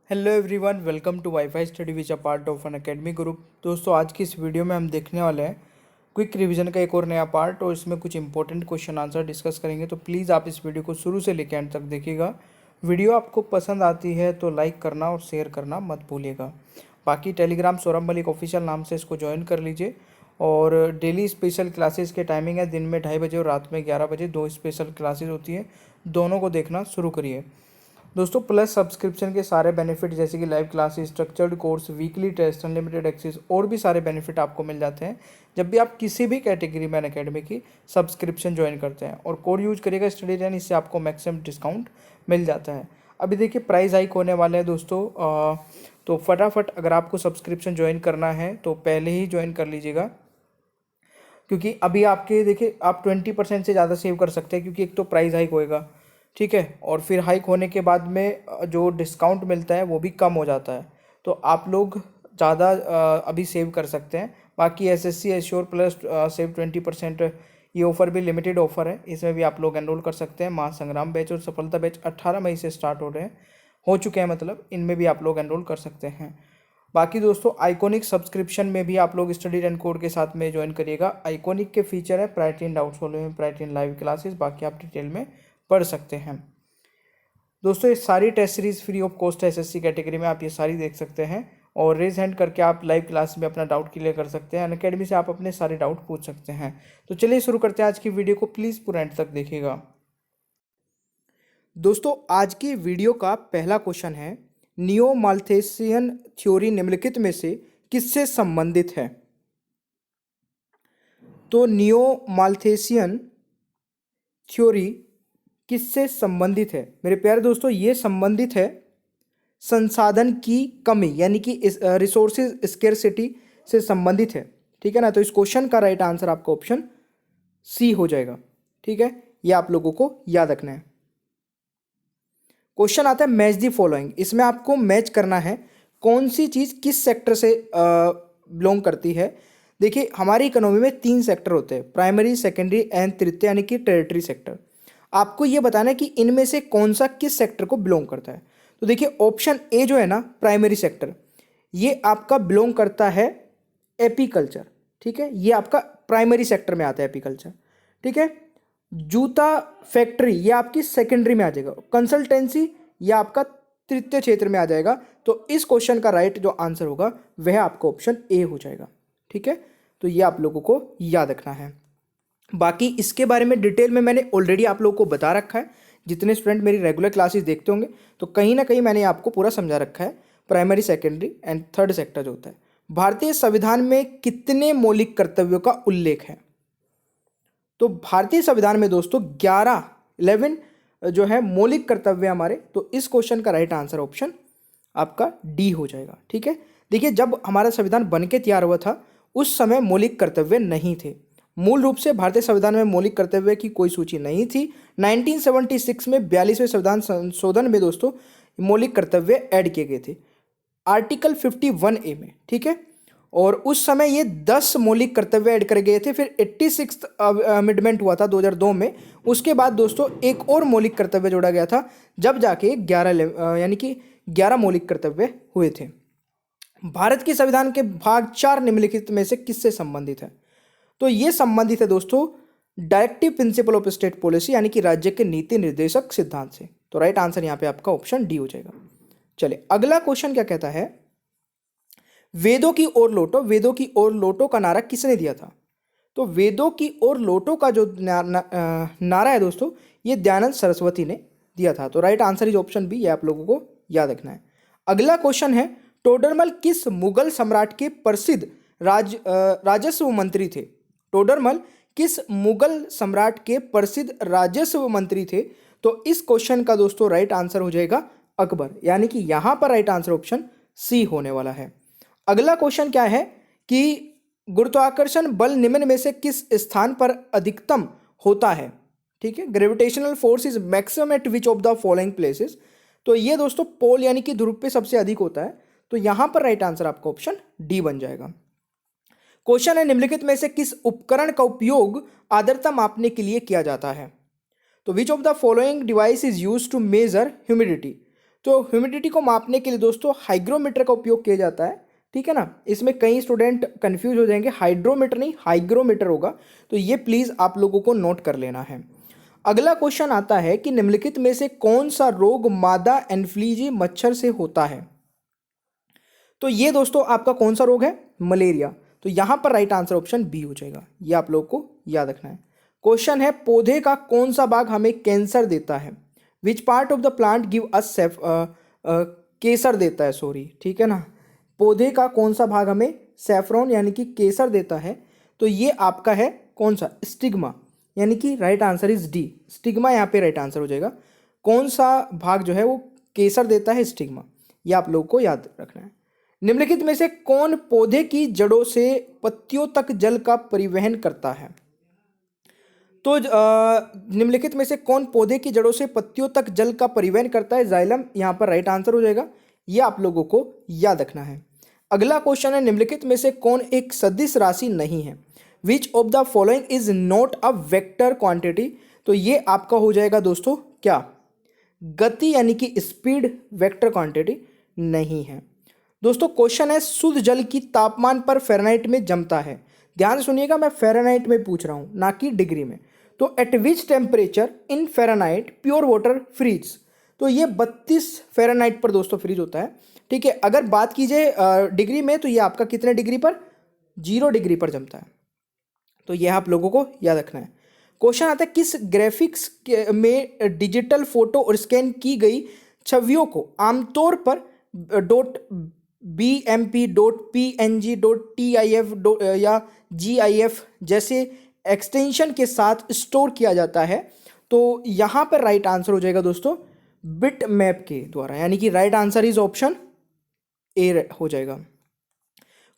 Hello everyone, welcome to WiFi study which a part of Unacademy group. दोस्तों, आज की इस वीडियो में हम देखने वाले हैं क्विक रिवीजन का एक और नया पार्ट और इसमें कुछ इंपॉर्टेंट क्वेश्चन आंसर डिस्कस करेंगे। तो प्लीज़ आप इस वीडियो को शुरू से लेकर एंड तक देखिएगा। वीडियो आपको पसंद आती है तो लाइक करना और शेयर करना मत भूलिएगा। बाकी टेलीग्राम सौरभ मलिक ऑफिशियल नाम से इसको ज्वाइन कर लीजिए और डेली स्पेशल क्लासेस के टाइमिंग है दिन में 2:30 बजे और रात में 11 बजे। 2 स्पेशल क्लासेस होती है, दोनों को देखना शुरू करिए। दोस्तों, प्लस सब्सक्रिप्शन के सारे बेनिफिट जैसे कि live classes, structured course, weekly test, unlimited access और भी सारे बेनिफिट आपको मिल जाते हैं जब भी आप किसी भी कैटेगरी में अनअकैडमी की सब्सक्रिप्शन ज्वाइन करते हैं। और कोड यूज करिएगा स्टडी टैन, इससे आपको मैक्सिमम डिस्काउंट मिल जाता है। अभी देखिए प्राइस हाइक होने वाले हैं दोस्तों, तो फटाफट अगर आपको सब्सक्रिप्शन ज्वाइन करना है तो पहले ही ज्वाइन कर लीजिएगा, क्योंकि अभी आपके देखिए आप 20% से ज़्यादा सेव कर सकते हैं, क्योंकि एक तो प्राइस हाइक होएगा, ठीक है, और फिर हाइक होने के बाद में जो डिस्काउंट मिलता है वो भी कम हो जाता है। तो आप लोग ज़्यादा अभी सेव कर सकते हैं। बाकी एसएससी एश्योर प्लस सेव 20%, ये ऑफ़र भी लिमिटेड ऑफ़र है, इसमें भी आप लोग एनरोल कर सकते हैं। महासंग्राम बैच और सफलता बैच 18 मई से स्टार्ट हो चुके हैं, मतलब इनमें भी आप लोग एनरोल कर सकते हैं। बाकी दोस्तों, आइकॉनिक सब्सक्रिप्शन में भी आप लोग स्टडी एंड कोड के साथ में ज्वाइन करिएगा। आइकॉनिक के फीचर है priority in doubt solving, priority in live classes, बाकी आप डिटेल में पढ़ सकते हैं। दोस्तों, ये सारी test series free of cost है एसएससी कैटेगरी में, आप ये सारी देख सकते हैं और रेज हैंड करके आप लाइव क्लास में अपना डाउट क्लियर कर सकते हैं। अनअकैडमी से आप अपने सारे डाउट पूछ सकते हैं। तो चलिए शुरू करते हैं आज की वीडियो को, प्लीज़ पूरा एंड तक देखिएगा। दोस्तों, आज की वीडियो का पहला क्वेश्चन है, नियो माल्थेसियन थ्योरी निम्नलिखित में से किससे संबंधित है? तो नियो माल्थेसियन थ्योरी किससे संबंधित है मेरे प्यारे दोस्तों? ये संबंधित है संसाधन की कमी यानी कि रिसोर्सेज स्केर्सिटी से संबंधित है, ठीक है ना। तो इस क्वेश्चन का राइट आंसर आपका ऑप्शन सी हो जाएगा, ठीक है। ये आप लोगों को याद रखना है। क्वेश्चन आता है मैच दी फॉलोइंग, इसमें आपको मैच करना है कौन सी चीज़ किस सेक्टर से बिलोंग करती है। देखिए, हमारी इकोनॉमी में 3 सेक्टर होते हैं, प्राइमरी, सेकेंडरी एंड तृतीय यानी कि टेरिटरी सेक्टर। आपको ये बताना है कि इनमें से कौन सा किस सेक्टर को बिलोंग करता है। तो देखिए, ऑप्शन ए जो है ना, प्राइमरी सेक्टर, ये आपका बिलोंग करता है एपीकल्चर, ठीक है, ये आपका प्राइमरी सेक्टर में आता है एपीकल्चर, ठीक है। जूता फैक्ट्री ये आपकी सेकेंडरी में आ जाएगा। कंसल्टेंसी ये आपका तृतीय क्षेत्र में आ जाएगा। तो इस क्वेश्चन का राइट जो आंसर होगा वह आपका ऑप्शन ए हो जाएगा, ठीक है। तो ये आप लोगों को याद रखना है। बाकी इसके बारे में डिटेल में मैंने ऑलरेडी आप लोगों को बता रखा है। जितने स्टूडेंट मेरी रेगुलर क्लासेस देखते होंगे तो कहीं ना कहीं मैंने आपको पूरा समझा रखा है, primary, secondary and third sector जो होता है। भारतीय संविधान में कितने मौलिक कर्तव्यों का उल्लेख है? तो भारतीय संविधान में दोस्तों 11 जो है मौलिक कर्तव्य हमारे। तो इस क्वेश्चन का राइट आंसर ऑप्शन आपका डी हो जाएगा, ठीक है। देखिए, जब हमारा संविधान बन के तैयार हुआ था उस समय मौलिक कर्तव्य नहीं थे। मूल रूप से भारतीय संविधान में मौलिक कर्तव्य की कोई सूची नहीं थी। 1976 में 42वें संविधान संशोधन में दोस्तों मौलिक कर्तव्य ऐड किए गए थे आर्टिकल 51A में, ठीक है। और उस समय ये 10 मौलिक कर्तव्य ऐड कर गए थे। फिर 86th अमेंडमेंट हुआ था 2002 में। उसके बाद दोस्तों एक और मौलिक कर्तव्य जोड़ा गया था, जब जाके 11 यानी कि 11 मौलिक कर्तव्य हुए थे। भारत के संविधान के भाग 4 निम्नलिखित में से किससे संबंधित है? तो ये संबंधित है दोस्तों directive principle of state policy यानी कि राज्य के नीति निर्देशक सिद्धांत से। तो राइट आंसर यहाँ पे आपका ऑप्शन डी हो जाएगा। चलिए, अगला क्वेश्चन क्या कहता है, वेदों की ओर लौटो, वेदों की ओर लौटो का नारा किसने दिया था? तो वेदों की ओर लौटो का जो नारा है दोस्तों, ये दयानंद सरस्वती ने दिया था। तो right answer is option B, ये आप लोगों को याद रखना है। अगला क्वेश्चन है, टोडरमल किस मुगल सम्राट के प्रसिद्ध राजस्व मंत्री थे? टोडरमल किस मुगल सम्राट के प्रसिद्ध राजस्व मंत्री थे? तो इस क्वेश्चन का दोस्तों राइट आंसर हो जाएगा अकबर, यानी कि यहां पर राइट आंसर ऑप्शन सी होने वाला है। अगला क्वेश्चन क्या है कि गुरुत्वाकर्षण बल निम्न में से किस स्थान पर अधिकतम होता है? ठीक है, gravitational force is maximum eight which of the following places? तो ये दोस्तों पोल यानी कि ध्रुव पे सबसे अधिक होता है। तो यहां पर राइट आंसर आपका ऑप्शन डी बन जाएगा। क्वेश्चन है, निम्नलिखित में से किस उपकरण का उपयोग आर्द्रता मापने के लिए किया जाता है? तो which of the following device is used to measure humidity? तो ह्यूमिडिटी को मापने के लिए दोस्तों हाइग्रोमीटर का उपयोग किया जाता है, ठीक है ना। इसमें कई स्टूडेंट कंफ्यूज हो जाएंगे, हाइड्रोमीटर नहीं हाइग्रोमीटर होगा, तो ये प्लीज़ आप लोगों को नोट कर लेना है। अगला क्वेश्चन आता है कि निम्नलिखित में से कौन सा रोग मादा एन्फ्लूएंजा मच्छर से होता है। तो ये दोस्तों आपका कौन सा रोग है, मलेरिया। तो यहां पर राइट आंसर ऑप्शन बी हो जाएगा, ये आप लोग को याद रखना है। क्वेश्चन है पौधे का कौन सा भाग हमें कैंसर देता है, which part of the plant give us केसर देता है, सॉरी, ठीक है ना। पौधे का कौन सा भाग हमें सेफ्रॉन यानी कि केसर देता है, तो ये आपका है कौन सा, स्टिग्मा, यानी कि right answer is D, stigma यहाँ पे राइट आंसर हो जाएगा। कौन सा भाग जो है वो केसर देता है, स्टिग्मा, ये आप लोग को याद रखना है। निम्नलिखित में से कौन पौधे की जड़ों से पत्तियों तक जल का परिवहन करता है। तो निम्नलिखित में से कौन पौधे की जड़ों से पत्तियों तक जल का परिवहन करता है, जाइलम यहाँ पर राइट आंसर हो जाएगा, ये आप लोगों को याद रखना है। अगला क्वेश्चन है निम्नलिखित में से कौन एक सदिश राशि नहीं है, विच of the following is not a vector quantity. तो ये आपका हो जाएगा दोस्तों क्या, गति यानी कि स्पीड वेक्टर क्वांटिटी नहीं है। दोस्तों क्वेश्चन है शुद्ध जल की तापमान पर फ़ारेनहाइट में जमता है। ध्यान से सुनिएगा, मैं फ़ारेनहाइट में पूछ रहा हूँ ना कि डिग्री में। तो at which temperature in Fahrenheit pure water freeze. तो ये 32 फ़ारेनहाइट पर दोस्तों फ्रीज होता है, ठीक है। अगर बात कीजिए डिग्री में, तो ये आपका कितने डिग्री पर, 0 डिग्री पर जमता है। तो यह आप लोगों को याद रखना है। क्वेश्चन आता है किस ग्राफिक्स में डिजिटल फोटो और स्कैन की गई छवियों को आमतौर पर dot BMP dot PNG dot TIF या GIF जैसे एक्सटेंशन के साथ स्टोर किया जाता है। तो यहाँ पर राइट आंसर हो जाएगा दोस्तों बिट मैप के द्वारा, यानी कि right answer is option A हो जाएगा।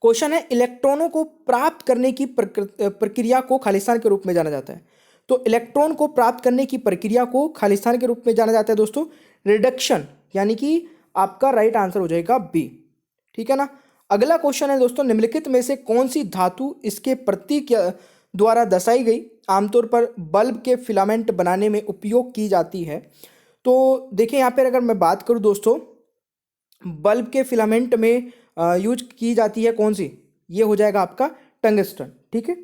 क्वेश्चन है इलेक्ट्रॉनों को प्राप्त करने की प्रक्रिया को खालिस्तान के रूप में जाना जाता है। तो इलेक्ट्रॉन को प्राप्त करने की प्रक्रिया को खालिस्तान के रूप में जाना जाता है दोस्तों रिडक्शन, यानी कि आपका राइट आंसर हो जाएगा बी, ठीक है ना। अगला क्वेश्चन है दोस्तों निम्नलिखित में से कौन सी धातु इसके प्रतीक द्वारा दर्शाई गई आमतौर पर बल्ब के फिलामेंट बनाने में उपयोग की जाती है। तो देखिए यहाँ पर अगर मैं बात करूँ दोस्तों, बल्ब के फिलामेंट में यूज की जाती है कौन सी, ये हो जाएगा आपका टंगस्टन, ठीक है।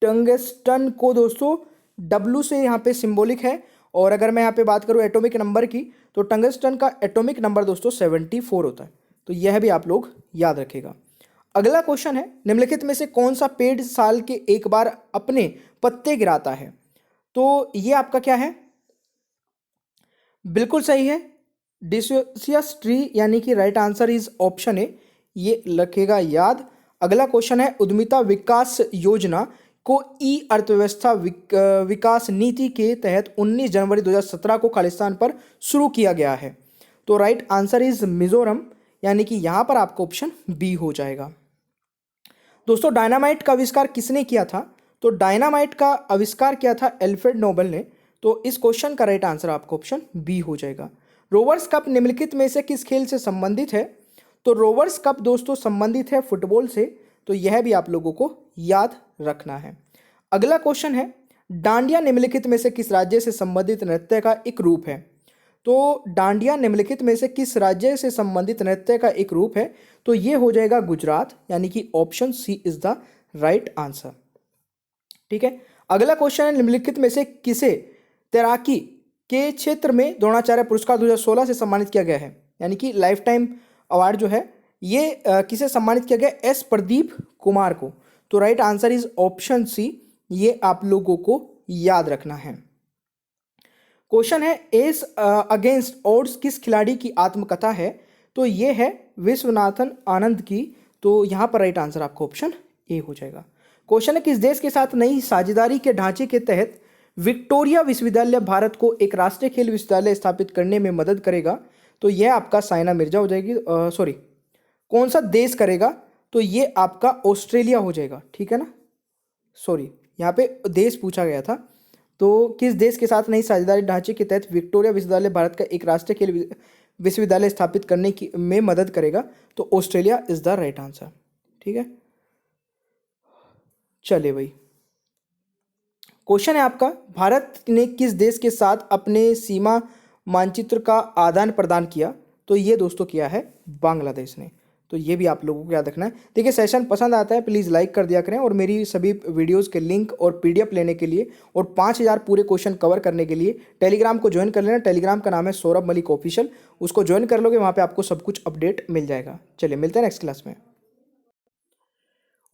टंगस्टन को दोस्तों W से यहाँ पे सिंबॉलिक है, और अगर मैं यहाँ पे बात करूँ एटॉमिक नंबर की, तो टंगस्टन का एटॉमिक नंबर दोस्तों 74 होता है। तो यह भी आप लोग याद रखेगा। अगला क्वेश्चन है निम्नलिखित में से कौन सा पेड़ साल के एक बार अपने पत्ते गिराता है। तो ये आपका क्या है, बिल्कुल सही है, डिसियस ट्री, यानी कि right answer is option A, ये रखेगा याद। अगला क्वेश्चन है उद्यमिता विकास योजना को ई अर्थव्यवस्था विकास नीति के तहत 19 जनवरी 2017 को खालिस्तान पर शुरू किया गया है। तो राइट आंसर इज मिजोरम, यानी कि यहाँ पर आपका ऑप्शन बी हो जाएगा। दोस्तों डायनामाइट का आविष्कार किसने किया था। तो डायनामाइट का आविष्कार किया था एल्फ्रेड नोबेल ने। तो इस क्वेश्चन का राइट आंसर आपका ऑप्शन बी हो जाएगा। रोवर्स कप निम्नलिखित में से किस खेल से संबंधित है। तो रोवर्स कप दोस्तों संबंधित है फुटबॉल से, तो यह भी आप लोगों को याद रखना है। अगला क्वेश्चन है डांडिया निम्नलिखित में से किस राज्य से संबंधित नृत्य का एक रूप है। तो डांडिया निम्नलिखित में से किस राज्य से संबंधित नृत्य का एक रूप है। तो ये हो जाएगा गुजरात, यानी कि option C is the right answer, ठीक है। अगला क्वेश्चन है निम्नलिखित में से किसे तैराकी के क्षेत्र में द्रोणाचार्य पुरस्कार 2016 से सम्मानित किया गया है, यानी कि लाइफ टाइम अवार्ड जो है ये किसे सम्मानित किया गया, एस प्रदीप कुमार को। तो right answer is option C, ये आप लोगों को याद रखना है। क्वेश्चन है एस अगेंस्ट ऑड्स किस खिलाड़ी की आत्मकथा है। तो ये है विश्वनाथन आनंद की। तो यहाँ पर राइट आंसर आपका ऑप्शन ए हो जाएगा। क्वेश्चन है किस देश के साथ नई साझेदारी के ढांचे के तहत विक्टोरिया विश्वविद्यालय भारत को एक राष्ट्रीय खेल विश्वविद्यालय स्थापित करने में मदद करेगा। तो यह आपका साइना मिर्जा हो जाएगी, सॉरी कौन सा देश करेगा। तो ये आपका ऑस्ट्रेलिया हो जाएगा, ठीक है ना, सॉरी यहाँ पे देश पूछा गया था। तो किस देश के साथ नई साझेदारी ढांचे के तहत विक्टोरिया विश्वविद्यालय भारत का एक राष्ट्रीय खेल विश्वविद्यालय स्थापित करने की में मदद करेगा। तो Australia is the right answer, ठीक है। चलिए भाई क्वेश्चन है आपका भारत ने किस देश के साथ अपने सीमा मानचित्र का आदान प्रदान किया? तो ये दोस्तों किया है बांग्लादेश ने। तो ये भी आप लोगों को याद रखना है। देखिए सेशन पसंद आता है प्लीज़ लाइक कर दिया करें, और मेरी सभी वीडियोस के लिंक और पीडीएफ लेने के लिए और 5000 पूरे क्वेश्चन कवर करने के लिए टेलीग्राम को ज्वाइन कर लेना। टेलीग्राम का नाम है सौरभ मलिक ऑफिशियल, उसको ज्वाइन कर लोगे, वहाँ पे आपको सब कुछ अपडेट मिल जाएगा। चलिए मिलते हैं नेक्स्ट क्लास में।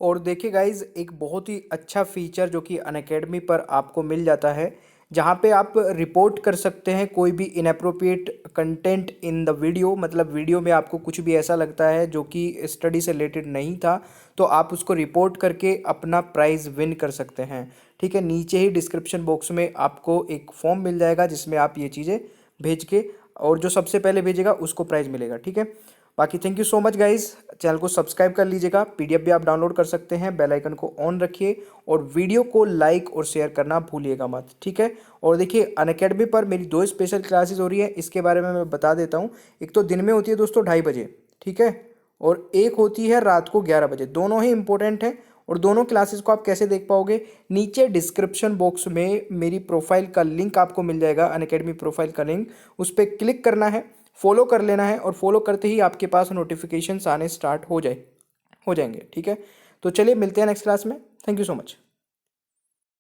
और देखिए गाइज, एक बहुत ही अच्छा फीचर जो कि अनअकैडमी पर आपको मिल जाता है, जहाँ पे आप रिपोर्ट कर सकते हैं कोई भी inappropriate content in the video. मतलब वीडियो में आपको कुछ भी ऐसा लगता है जो कि स्टडी से रिलेटेड नहीं था, तो आप उसको रिपोर्ट करके अपना प्राइज़ विन कर सकते हैं। ठीक है, नीचे ही डिस्क्रिप्शन बॉक्स में आपको एक फॉर्म मिल जाएगा जिसमें आप ये चीज़ें भेज के, और जो सबसे पहले भेजेगा उसको प्राइज़ मिलेगा। ठीक है, बाकी thank you so much guys, channel को सब्सक्राइब कर लीजिएगा, पीडीएफ भी आप डाउनलोड कर सकते हैं, बेल आइकन को ऑन रखिए और वीडियो को लाइक और शेयर करना भूलिएगा मत। ठीक है, और देखिए अनअकैडमी पर मेरी 2 स्पेशल क्लासेस हो रही है, इसके बारे में मैं बता देता हूँ। एक तो दिन में होती है दोस्तों 2:30 बजे, ठीक है, और एक होती है रात को 11 बजे। दोनों ही इंपॉर्टेंट हैं, और दोनों क्लासेस को आप कैसे देख पाओगे, नीचे डिस्क्रिप्शन बॉक्स में मेरी प्रोफाइल का लिंक आपको मिल जाएगा, अनअकैडमी प्रोफाइल का लिंक, उस पर क्लिक करना है, फॉलो कर लेना है, और फॉलो करते ही आपके पास नोटिफिकेशंस आने स्टार्ट हो जाएंगे। ठीक है, तो चलिए मिलते हैं नेक्स्ट क्लास में। Thank you so much.